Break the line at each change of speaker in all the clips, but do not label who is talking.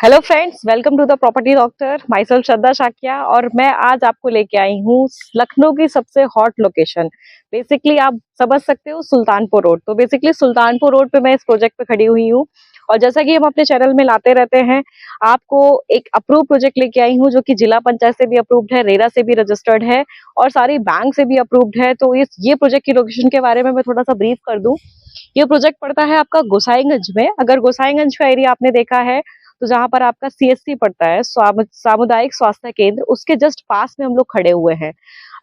Hello friends, welcome to the property doctor. Myself Shraddha Shakya और मैं आज आपको लेके आई हूँ लखनऊ की सबसे हॉट लोकेशन। बेसिकली आप समझ सकते हो सुल्तानपुर रोड। तो बेसिकली सुल्तानपुर रोड पे मैं इस प्रोजेक्ट पे खड़ी हुई हूँ और जैसा कि हम अपने चैनल में लाते रहते हैं, आपको एक अप्रूव प्रोजेक्ट लेके आई हूँ जो कि जिला पंचायत से भी अप्रूव्ड है, रेरा से भी रजिस्टर्ड है और सारी बैंक से भी अप्रूव्ड है। तो इस ये प्रोजेक्ट की लोकेशन के बारे में मैं थोड़ा सा ब्रीफ कर दूं। ये प्रोजेक्ट पड़ता है आपका गोसाईगंज में। अगर गोसाईगंज का एरिया आपने देखा है तो जहां पर आपका सीएससी पड़ता है, सामुदायिक स्वास्थ्य केंद्र, उसके जस्ट पास में हम लोग खड़े हुए हैं।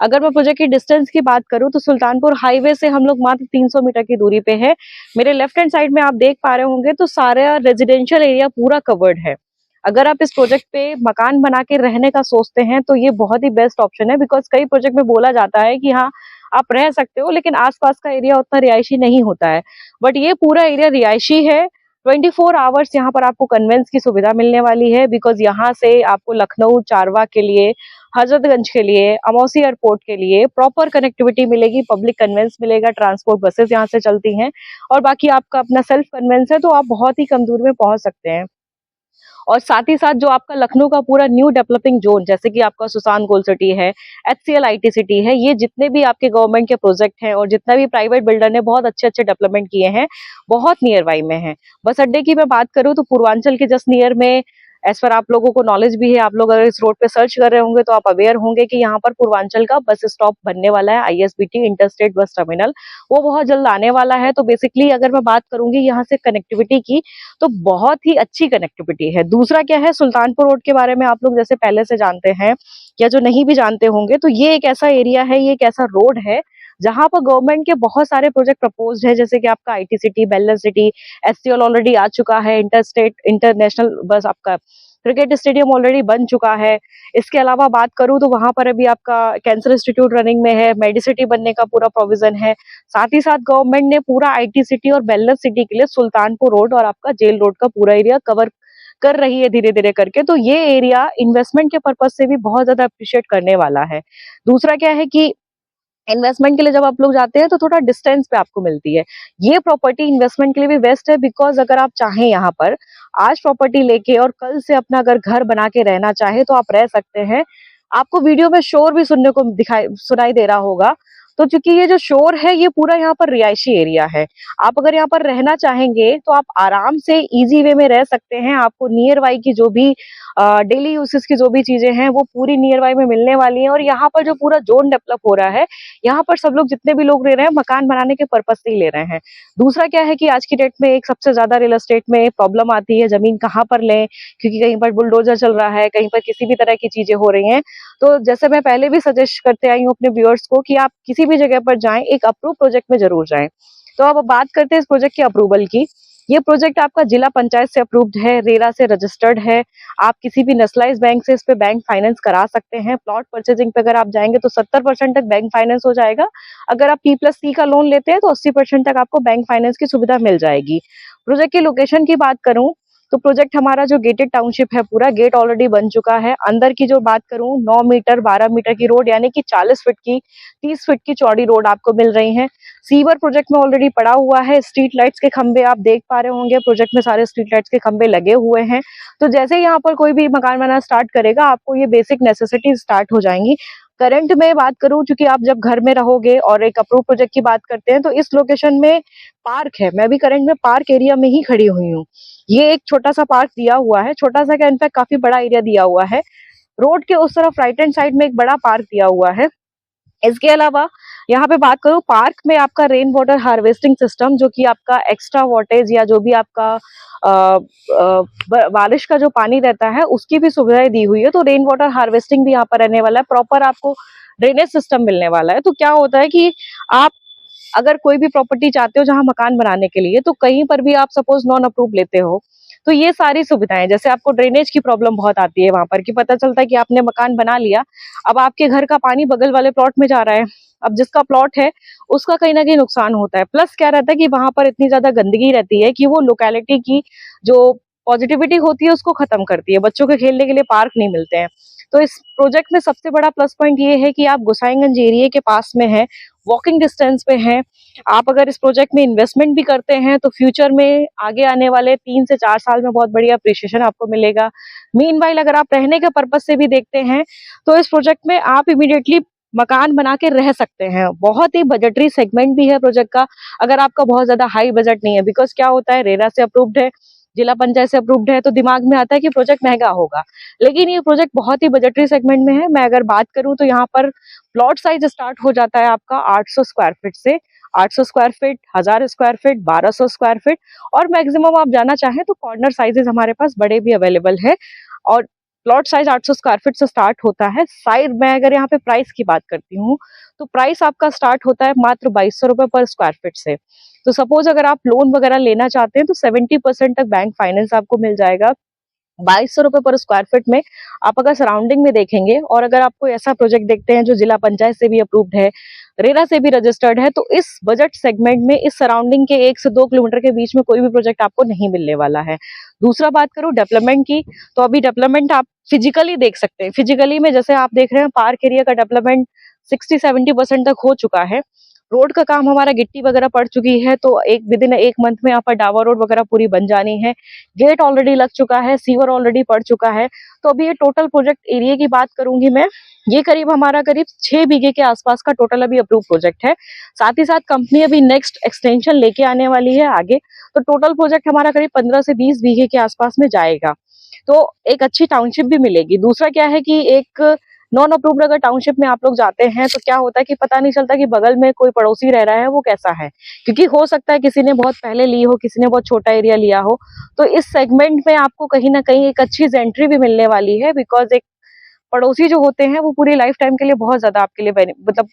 अगर मैं प्रोजेक्ट की डिस्टेंस की बात करूं तो सुल्तानपुर हाईवे से हम लोग मात्र 300 मीटर की दूरी पे है। मेरे लेफ्ट हैंड साइड में आप देख पा रहे होंगे तो सारा रेजिडेंशियल एरिया पूरा कवर्ड है। अगर आप इस प्रोजेक्ट पे मकान बना के रहने का सोचते हैं तो ये बहुत ही बेस्ट ऑप्शन है, बिकॉज कई प्रोजेक्ट में बोला जाता है कि हाँ आप रह सकते हो लेकिन आसपास का एरिया उतना रिहायशी नहीं होता है, बट ये पूरा एरिया रिहायशी है। 24 आवर्स यहाँ पर आपको कन्वेंस की सुविधा मिलने वाली है, बिकॉज यहाँ से आपको लखनऊ चारवा के लिए, हजरतगंज के लिए, अमौसी एयरपोर्ट के लिए प्रॉपर कनेक्टिविटी मिलेगी, पब्लिक कन्वेंस मिलेगा, ट्रांसपोर्ट बसेस यहाँ से चलती हैं और बाकी आपका अपना सेल्फ कन्वेंस है तो आप बहुत ही कम दूर में पहुंच सकते हैं। और साथ ही साथ जो आपका लखनऊ का पूरा न्यू डेवलपिंग जोन, जैसे कि आपका सुसान गोल्ड सिटी है, एचसीएल आईटी सिटी है, ये जितने भी आपके गवर्नमेंट के प्रोजेक्ट हैं और जितना भी प्राइवेट बिल्डर ने बहुत अच्छे अच्छे डेवलपमेंट किए हैं, बहुत नियर बाई में है। बस अड्डे की मैं बात करूं तो पूर्वांचल के जस्ट नियर में, एज पर आप लोगों को नॉलेज भी है, आप लोग अगर इस रोड पे सर्च कर रहे होंगे तो आप अवेयर होंगे कि यहाँ पर पूर्वांचल का बस स्टॉप बनने वाला है, आईएसबीटी इंटरस्टेट बस टर्मिनल, वो बहुत जल्द आने वाला है। तो बेसिकली अगर मैं बात करूंगी यहाँ से कनेक्टिविटी की तो बहुत ही अच्छी कनेक्टिविटी है। दूसरा क्या है, सुल्तानपुर रोड के बारे में आप लोग जैसे पहले से जानते हैं या जो नहीं भी जानते होंगे, तो ये एक ऐसा एरिया है, ये एक ऐसा रोड है जहां पर गवर्नमेंट के बहुत सारे प्रोजेक्ट प्रपोज्ड है, जैसे कि आपका आईटी सिटी, बेल्लर सिटी, एससीएल ऑलरेडी आ चुका है, इंटरस्टेट इंटरनेशनल बस, आपका क्रिकेट स्टेडियम ऑलरेडी बन चुका है। इसके अलावा बात करूं तो वहां पर अभी आपका कैंसर इंस्टीट्यूट रनिंग में है, मेडिसिटी बनने का पूरा प्रोविजन है। साथ ही साथ गवर्नमेंट ने पूरा आईटी सिटी और बेल्लर सिटी के लिए सुल्तानपुर रोड और आपका जेल रोड का पूरा एरिया कवर कर रही है धीरे धीरे करके। तो ये एरिया इन्वेस्टमेंट के पर्पज से भी बहुत ज्यादा अप्रिशिएट करने वाला है। दूसरा क्या है कि इन्वेस्टमेंट के लिए जब आप लोग जाते हैं तो थोड़ा डिस्टेंस पे आपको मिलती है। ये प्रॉपर्टी इन्वेस्टमेंट के लिए भी बेस्ट है, बिकॉज अगर आप चाहें यहाँ पर आज प्रॉपर्टी लेके और कल से अपना अगर घर बना के रहना चाहे तो आप रह सकते हैं। आपको वीडियो में शोर भी सुनने को सुनाई दे रहा होगा। तो चूंकि ये जो शोर है ये पूरा यहाँ पर रिहायशी एरिया है, आप अगर यहाँ पर रहना चाहेंगे तो आप आराम से इजी वे में रह सकते हैं। आपको नियर बाई की जो भी डेली यूसेस की जो भी चीजें हैं वो पूरी नियर बाई में मिलने वाली हैं। और यहाँ पर जो पूरा जोन डेवलप हो रहा है, यहाँ पर सब लोग जितने भी लोग रह रहे हैं मकान बनाने के पर्पज से ही ले रहे हैं। दूसरा क्या है कि आज की डेट में एक सबसे ज्यादा रियल एस्टेट में प्रॉब्लम आती है, जमीन कहाँ पर लें, क्योंकि कहीं पर बुलडोजर चल रहा है, कहीं पर किसी भी तरह की चीजें हो रही हैं। तो जैसे मैं पहले भी सजेस्ट करते आई हूँ अपने व्यूअर्स को कि आप किसी भी जगह पर जाएं, एक अप्रूव प्रोजेक्ट में जरूर जाएं। तो अब बात करते हैं इस प्रोजेक्ट के अप्रूवल की। ये प्रोजेक्ट आपका जिला पंचायत से अप्रूव्ड है, रेरा से रजिस्टर्ड है। आप किसी भी नेशनलाइज बैंक से इस पे बैंक फाइनेंस करा सकते हैं। प्लॉट परचेजिंग पे अगर आप जाएंगे तो 70% तक बैंक फाइनेंस हो जाएगा। अगर आप P+C का लोन लेते हैं तो 80% तक आपको बैंक फाइनेंस की सुविधा मिल जाएगी। प्रोजेक्ट की लोकेशन की बात करूं तो प्रोजेक्ट हमारा जो गेटेड टाउनशिप है, पूरा गेट ऑलरेडी बन चुका है। अंदर की जो बात करूं, 9 मीटर 12 मीटर की रोड, यानी कि 40 फीट की 30 फीट की चौड़ी रोड आपको मिल रही है। सीवर प्रोजेक्ट में ऑलरेडी पड़ा हुआ है। स्ट्रीट लाइट्स के खंबे आप देख पा रहे होंगे, प्रोजेक्ट में सारे स्ट्रीट लाइट्स के खंबे लगे हुए हैं। तो जैसे ही यहाँ पर कोई भी मकान बनाना स्टार्ट करेगा, आपको ये बेसिक नेसेसिटी स्टार्ट हो जाएंगी। करंट में बात करूं, क्योंकि आप जब घर में रहोगे और एक अप्रूव प्रोजेक्ट की बात करते हैं, तो इस लोकेशन में पार्क है। मैं भी करंट में पार्क एरिया में ही खड़ी हुई हूँ। ये एक छोटा सा पार्क दिया हुआ है, छोटा सा क्या, इनफैक्ट काफी बड़ा एरिया दिया हुआ है। रोड के उस तरफ राइट हैंड साइड में एक बड़ा पार्क दिया हुआ है। इसके अलावा यहाँ पे बात करूं, पार्क में आपका रेन वाटर हार्वेस्टिंग सिस्टम, जो कि आपका एक्स्ट्रा वाटेज या जो भी आपका बारिश का जो पानी रहता है उसकी भी सुविधाएं दी हुई है। तो रेन वाटर हार्वेस्टिंग भी यहाँ पर रहने वाला है, प्रॉपर आपको ड्रेनेज सिस्टम मिलने वाला है। तो क्या होता है कि आप अगर कोई भी प्रॉपर्टी चाहते हो जहां मकान बनाने के लिए, तो कहीं पर भी आप सपोज नॉन अप्रूव लेते हो तो ये सारी सुविधाएं, जैसे आपको ड्रेनेज की प्रॉब्लम बहुत आती है वहां पर, कि पता चलता है कि आपने मकान बना लिया, अब आपके घर का पानी बगल वाले प्लॉट में जा रहा है, अब जिसका प्लॉट है उसका कहीं ना कहीं नुकसान होता है। प्लस क्या रहता है कि वहां पर इतनी ज्यादा गंदगी रहती है कि वो लोकेलिटी की जो पॉजिटिविटी होती है उसको खत्म करती है। बच्चों के खेलने के लिए पार्क नहीं मिलते हैं। तो इस प्रोजेक्ट में सबसे बड़ा प्लस पॉइंट ये है कि आप गोसाईगंज एरिया के पास में है, वॉकिंग डिस्टेंस पे है। आप अगर इस प्रोजेक्ट में इन्वेस्टमेंट भी करते हैं तो फ्यूचर में आगे आने वाले 3 से 4 साल में बहुत बड़ी अप्रिशिएशन आपको मिलेगा। मीनवाइल अगर आप रहने के पर्पज से भी देखते हैं तो इस प्रोजेक्ट में आप इमीडिएटली मकान बना के रह सकते हैं। बहुत ही बजटरी सेगमेंट भी है प्रोजेक्ट का, अगर आपका बहुत ज्यादा हाई बजट नहीं है। बिकॉज क्या होता है, रेरा से अप्रूव्ड है, जिला पंचायत से अप्रूव्ड है, तो दिमाग में आता है कि प्रोजेक्ट महंगा होगा, लेकिन ये प्रोजेक्ट बहुत ही बजटरी सेगमेंट में है। मैं अगर बात करूं तो यहाँ पर प्लॉट साइज स्टार्ट हो जाता है आपका 800 स्क्वायर फीट से। 800 square feet, 1000 square feet, 1200 square feet, और मैक्सिमम आप जाना चाहें तो कॉर्नर साइजेस हमारे पास बड़े भी अवेलेबल है। और प्लॉट साइज 800 स्क्वायर फीट से स्टार्ट होता है। साइड में अगर यहाँ पे प्राइस की बात करती हूँ तो प्राइस आपका स्टार्ट होता है मात्र 2200 रुपए पर स्क्वायर फीट से। तो सपोज अगर आप लोन वगैरह लेना चाहते हैं तो 70% तक बैंक फाइनेंस आपको मिल जाएगा। 2200 रुपए पर स्क्वायर फीट में आप अगर सराउंडिंग में देखेंगे, और अगर आपको ऐसा प्रोजेक्ट देखते हैं जो जिला पंचायत से भी अप्रूव्ड है, रेरा से भी रजिस्टर्ड है, तो इस बजट सेगमेंट में इस सराउंडिंग के 1 से 2 किलोमीटर के बीच में कोई भी प्रोजेक्ट आपको नहीं मिलने वाला है। दूसरा बात करूं डेवलपमेंट की, तो अभी डेवलपमेंट आप फिजिकली देख सकते हैं। फिजिकली में जैसे आप देख रहे हैं पार्क एरिया का डेवलपमेंट 60-70% तक हो चुका है। रोड का काम हमारा गिट्टी वगैरह पड़ चुकी है, तो एक विदिन 1 मंथ में यहाँ पर डावा रोड वगैरह पूरी बन जानी है। गेट ऑलरेडी लग चुका है, सीवर ऑलरेडी पड़ चुका है। तो अभी ये टोटल प्रोजेक्ट एरिया की बात करूंगी मैं, ये करीब हमारा करीब 6 बीघे के आसपास का टोटल अभी अप्रूव प्रोजेक्ट है। साथ ही साथ कंपनी अभी नेक्स्ट एक्सटेंशन लेके आने वाली है आगे, तो टोटल प्रोजेक्ट हमारा करीब 15 से 20 बीघे के आसपास में जाएगा। तो एक अच्छी टाउनशिप भी मिलेगी। दूसरा क्या है कि एक नॉन अप्रूव्ड अगर टाउनशिप में आप लोग जाते हैं तो क्या होता है कि पता नहीं चलता कि बगल में कोई पड़ोसी रह रहा है वो कैसा है, क्योंकि हो सकता है किसी ने बहुत पहले ली हो, किसी ने बहुत छोटा एरिया लिया हो। तो इस सेगमेंट में आपको कहीं ना कहीं एक अच्छी एंट्री भी मिलने वाली है। बिकॉज एक पड़ोसी जो होते हैं वो पूरी लाइफ टाइम के लिए बहुत ज्यादा आपके लिए मतलब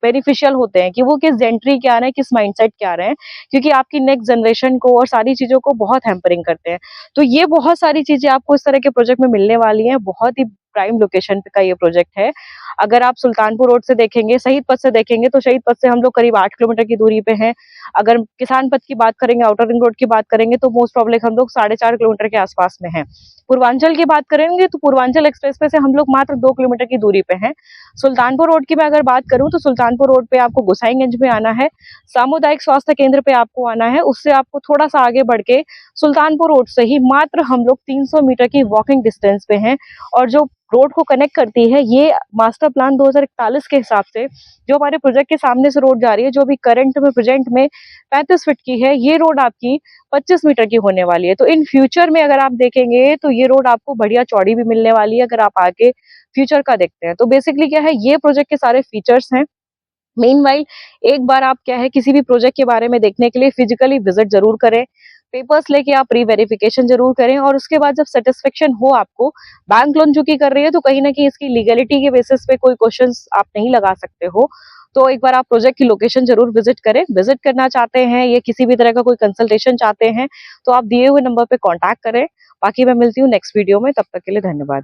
बेनिफिशियल होते हैं कि वो किस जेंट्री के आ रहे हैं, किस माइंडसेट के आ रहे हैं, क्योंकि आपकी नेक्स्ट जनरेशन को और सारी चीजों को बहुत हैम्परिंग करते हैं। तो ये बहुत सारी चीजें आपको इस तरह के प्रोजेक्ट में मिलने वाली हैं। बहुत ही प्राइम लोकेशन का ये प्रोजेक्ट है। अगर आप सुल्तानपुर रोड से देखेंगे, शहीद पथ से देखेंगे, तो शहीद पथ से हम लोग करीब 8 किलोमीटर की दूरी पे हैं। अगर किसान पथ की बात करेंगे, आउटर रिंग रोड की बात करेंगे, तो मोस्ट प्रॉब्ली हम लोग 4.5 किलोमीटर के आसपास में हैं। पूर्वांचल की बात करेंगे तो पूर्वांचल एक्सप्रेस वे से हम लोग मात्र 2 किलोमीटर की दूरी पे हैं। सुल्तानपुर रोड की मैं अगर बात करूं तो सुल्तानपुर रोड पे आपको गोसाईगंज में आना है, सामुदायिक स्वास्थ्य केंद्र पे आपको आना है, उससे आपको थोड़ा सा आगे बढ़ के सुल्तानपुर रोड से ही मात्र हम लोग 300 मीटर की वॉकिंग डिस्टेंस पे हैं। और जो रोड को कनेक्ट करती है, ये मास्टर प्लान 2041 के हिसाब से जो हमारे प्रोजेक्ट के सामने से रोड जा रही है, जो भी करंट में प्रेजेंट में 35 फीट की है, ये रोड आपकी 25 मीटर की होने वाली है। तो इन फ्यूचर में अगर आप देखेंगे तो ये रोड आपको बढ़िया चौड़ी भी मिलने वाली है अगर आप आगे फ्यूचर का देखते हैं। तो बेसिकली क्या है, ये प्रोजेक्ट के सारे फीचर्स हैं। मीनवाइल एक बार आप क्या है किसी भी प्रोजेक्ट के बारे में देखने के लिए फिजिकली विजिट जरूर करें, पेपर्स लेके आप प्री वेरिफिकेशन जरूर करें, और उसके बाद जब सेटिस्फेक्शन हो आपको, बैंक लोन चूंकि कर रही है तो कहीं ना कहीं इसकी लीगलिटी के बेसिस पे कोई क्वेश्चंस आप नहीं लगा सकते हो। तो एक बार आप प्रोजेक्ट की लोकेशन जरूर विजिट करें। विजिट करना चाहते हैं या किसी भी तरह का कोई कंसल्टेशन चाहते हैं तो आप दिए हुए नंबर पे कांटेक्ट करें। बाकी मैं मिलती हूँ नेक्स्ट वीडियो में, तब तक के लिए धन्यवाद।